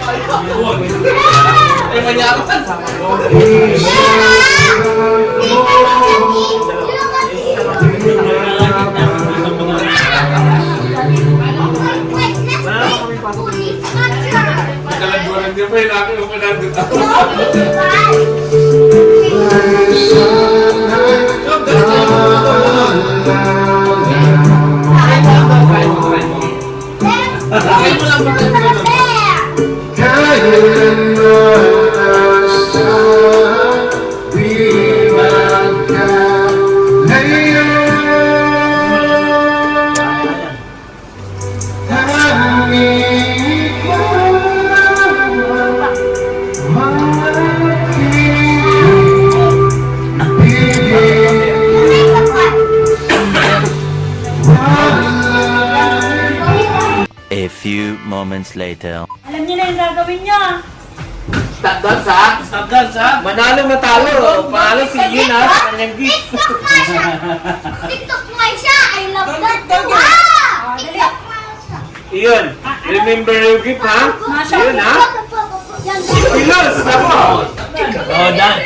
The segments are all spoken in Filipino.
Ay, manyaman. Nagalaguran din pa yung laki yung panandot ako. A few moments later. Alam niyo na yung gagawin niyo. Stop dance ha? Stop dance ha? Manalo matalo. Panalo si Yun ha sa kanyang gift. TikTok nga siya! TikTok nga siya! I love that too! Dali. Iyon. Remember your gift ha? Iyon ha? Pilos! Ako! Oh, dance.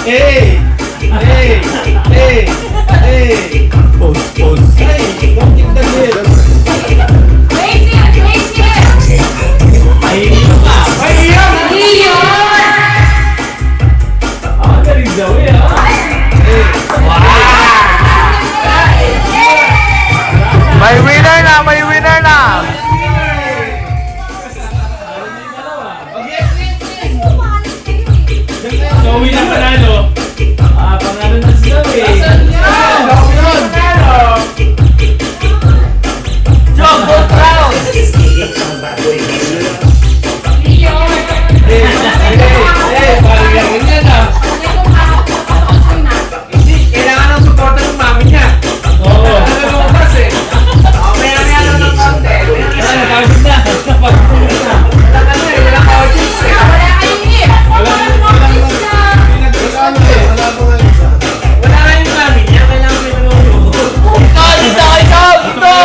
Hey! Pose. Hey! Don't keep the head. Mahihilo ka. Mahihilo! Galing daw eh ha? May winner na! Zoe na panalo. Panalo na si Zoe. Job, go crowd! Parang ganyan yan ah. Hindi, kailangan ng suporta ng mami niya. Oo. Lumabas eh. Meron ng konti. Napagod na. Walang audience eh. Wala nga yung mami niya, kailangan may nanonood. Ito!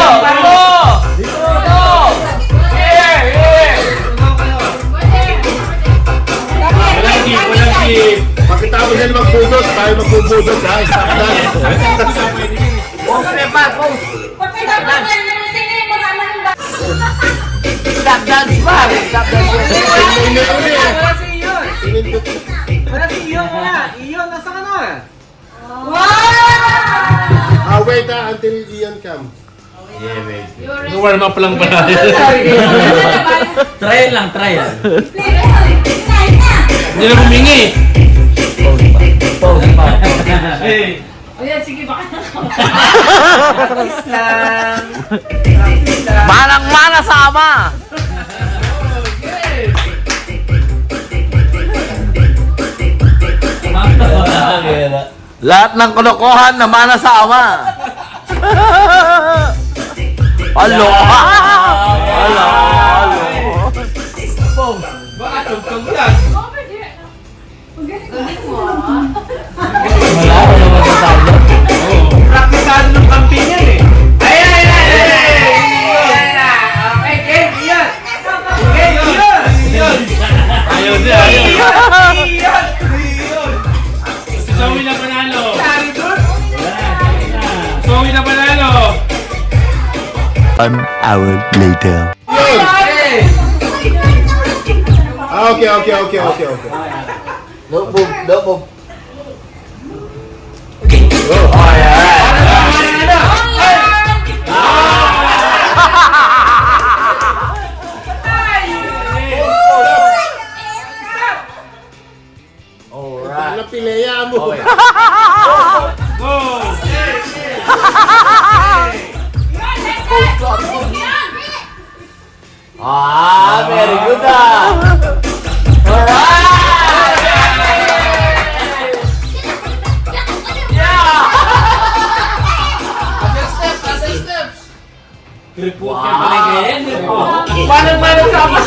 Walang gift. Pagkatapos yan magbudot, tayo magbubudot ha, stop dance. Stop dance pa! Stop dance! Wala si Iyon nga. Iyon, nasa ka na? Wait until Ian come. Warm up lang ba natin? Trial lang, trial. Hindi na humingi. Pause pa. Hey. Ayan, sige, baka na. Practice lang. Manang-mana sa ama! Lahat ng kalokohan na mana sa ama! Alo! Alo! Baka tugtog yan. Wala ko naman sa tayo. Praktisado ng campaign yan eh. Ay! Okay, game, Iyon. Okay, Iyon. Ayaw siya, Iyon. Si Zoe na panalo. Zoe na panalo. 1 hour later. Hey! Okay. No move. Alright. Napilaya mo. Okay. Go! Very good Alright! Report ka pa rin ganyan. Manang-manang sama.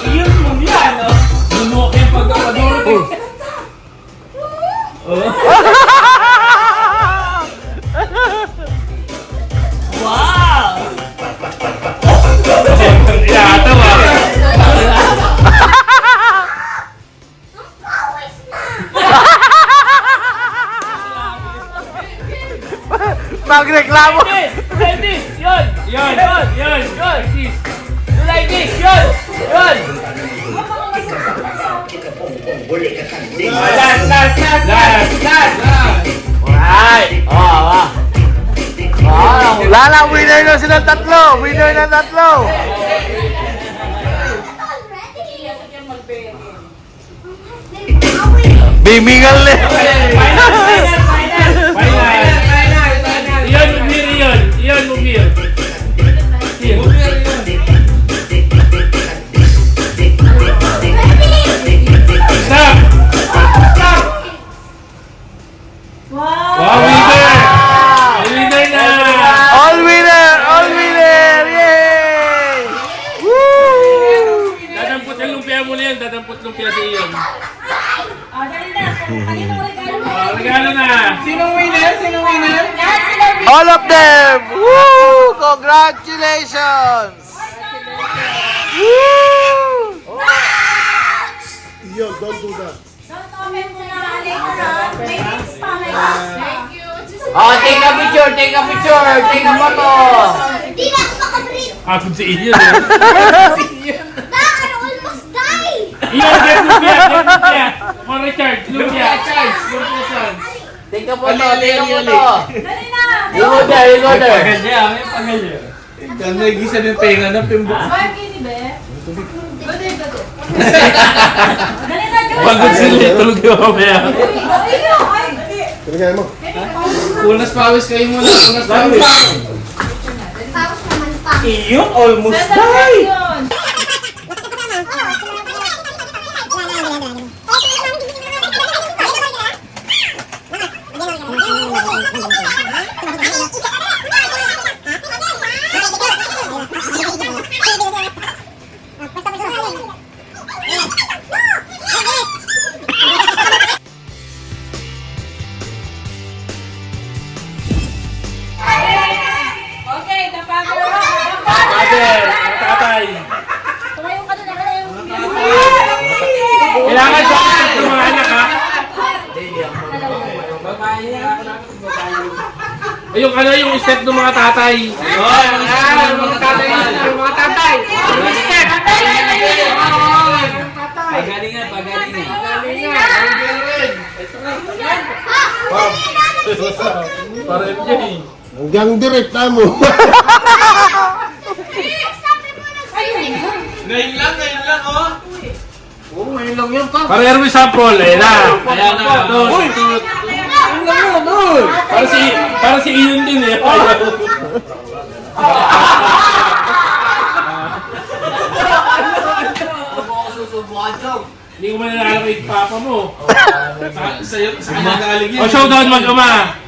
Iyon mo yan, oh. Bumok yung pagkapaduro. magreklamo. Like this! Yun! Yun! Yun! Yun! Yun! You like this! Yun! Yun! Last! Last! Last! Last! Last! Ay! Lala, winner na silang tatlo. Winner na tatlo. Bimingal na. Final! Yun! Mumir yun! Yun! Mumir! Stop! Wow! Wow! Winner! Winner na! All winner! All winner! Yay! Woo! Dadampot ang lumpia mo na yan. Dadampot lumpia sa iyo. Dali na. Kanino mo regalo? Regalo na! Sinong winner? Sinong winner? Lahat sila. All of them! Woo! Congratulations! Woo! Yo, don't do that. Don't comment muna later ha. May links pa. May links pa. Oh, take a picture! Take a picture! Take a photo! Di na ako makabrief. Ako si Ian. Da, I almost die. Ian, get lumpia! Get lumpia! More Richard! Lumpia! Chance! Lumpia chance! Take a photo! Take a photo! Dali na. You go there! You go there! May pagal niya. Ganda yung gisa ng penga ng pimbok. Swipe kini be. Gode. Dali na, Jules. Pagod sila, tulog yung mamaya. Pinagay mo. Punas pawis kayo muna. Punas pawis. Tapos naman pa. Iyon, almost Yun. Okay, tapagod. Father, tatay. Tumayo ka doon. Kailangan sa ng mga anak ha. Ayun, ano yung step ng mga tatay? Mga tatay. Mga tatay. Step. Pagalingan, pagalingan. Para MJ. Hanggang direct na mo. Ngayon lang, oh. Oo, ngayon lang yun, pa. Para Erwin sample, eh, na. Ayan na. Doon. Para si Ian din, eh. Hindi ko man nalala kay papa mo. Sa'yo, sa kanya galing yan. O, showdown mag-ama.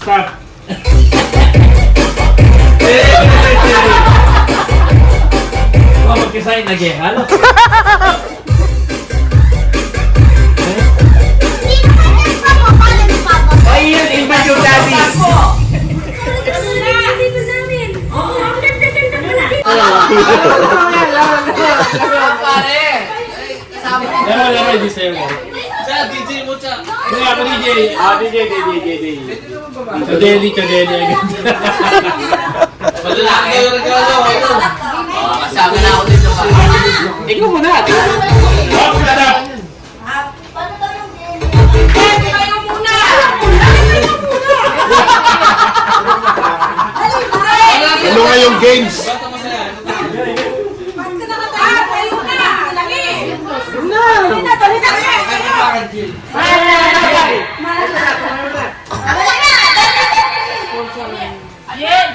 Stop. Magkisay na gehal. Ay, yun, invite yung daddy. Laro, di sa'yo mo. DJ mo siya. Hindi ako DJ. DJ. Chodeli. Malaki kayo regalo. Kasama na ako dito pa. Ikaw muna. Stop. Ano nga yung games?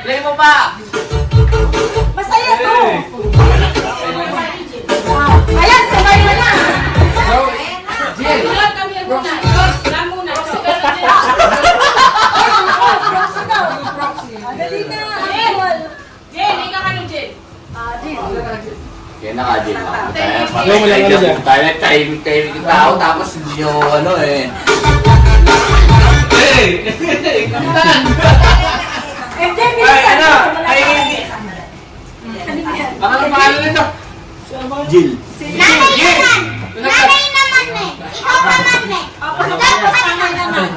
Play mo pa! Masaya to. Ayan, sabay mo na. Dali na. Kaya naka-deal na. Ano mo lang ano dyan? Tayo tahimik yung tao, tapos hindi nyo ano eh. Kapitan! MJ, Ay, bilisan ano? mo. Ay, Baka ang pangalan nito? Nanay naman eh. Ikaw naman eh. Tapos ka naman.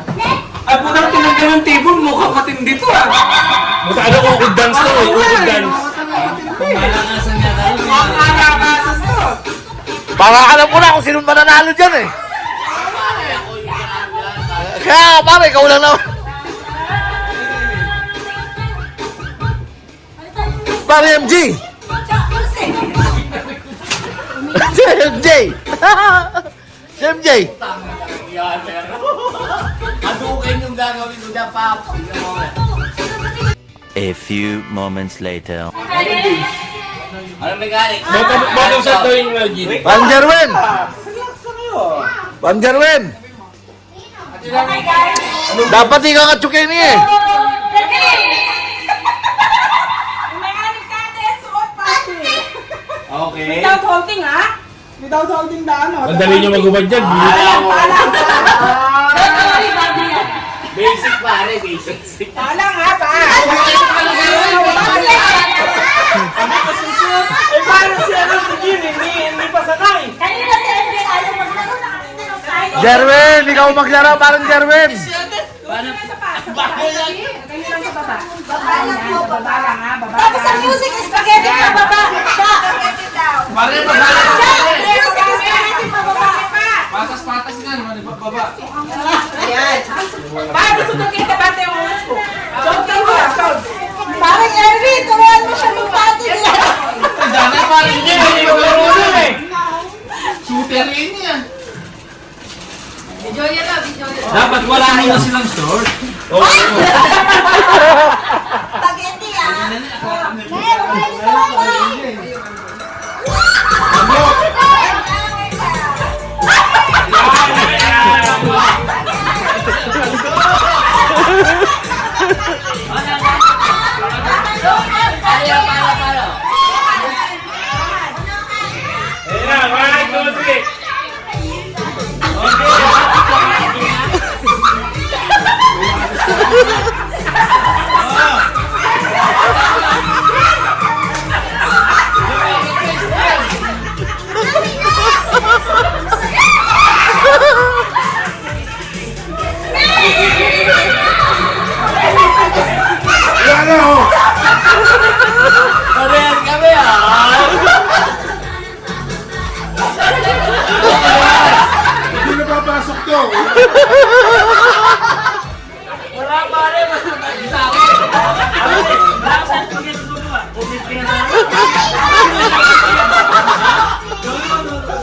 ay putang tinanggal ng table mo, kakatin dito ah. Ano kung ukod dance to eh, ukod dance. Makalakasan to. Para alam ko na kung sino mananalo dyan eh. Kaya pare, ikaw lang naman. Pare MG! Si MJ! Si MJ! Adukin yung gagawin ko dyan, Pap. A few moments later. Ano mechanic? Bottom set daw yung Gin. Pan Jerwin! Relax na kayo. Pan Jerwin! Okay, guys. Dapat ikaw katsukin niya eh. May anik natin, suot pati. Okay. Without holding, ha? Without holding the ano. Madali nyo magubad dyan. Palang. Basic pare, basic. Palang, ha? Eh, paano si ano si Jim? Hindi pa sanay. Kanina si MJ, ayaw maglaro, nakakita ng tayo. Jerwin! Ikaw maglaro parang Jerwin! Tapos ang music is spaghetti pa baba. Pare, Music is spaghetti pa baba. Patas-patas nga naman, baba. Ayan. Bakit gusto ko kita bate yung ulas ko? Joking ko. Parang Erwin, turuan mo siya ng pati nila. Dana pare, hindi ko laro nun eh. Shooter yun yan. Dapat wala mo na silang short. Spaghetti ah. Ayan, 1, 2, 3. Parehan kami ah. Hindi na papasok to. Wala pare, mas matagi sa akin.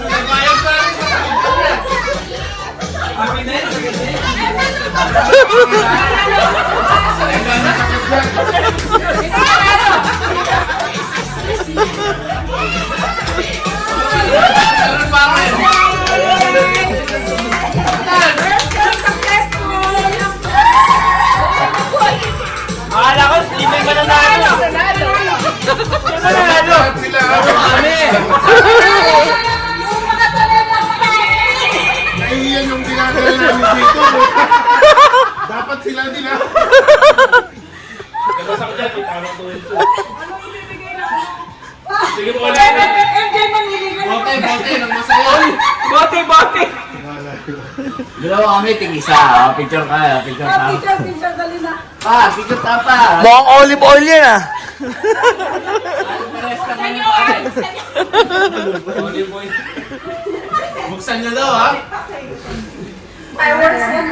Nagbayad pa rin sa Happy na yun. Akala ko, hindi ka nanalo. Nanalo. Sila Kami. Naiiyan yung ginagawa namin dito. Dapat sila nila. Sige mo ulit. MJ, maniligan. Bote, nang masaya. Bote. Dalawa kami, tig-isa. Picture ka, picture ka. Picture, dali na. Pa, picture ka pa. Mukhang olive oil yan ah. Pares ka ngayon pare. Buksan nyo daw ha. Fireworks yan.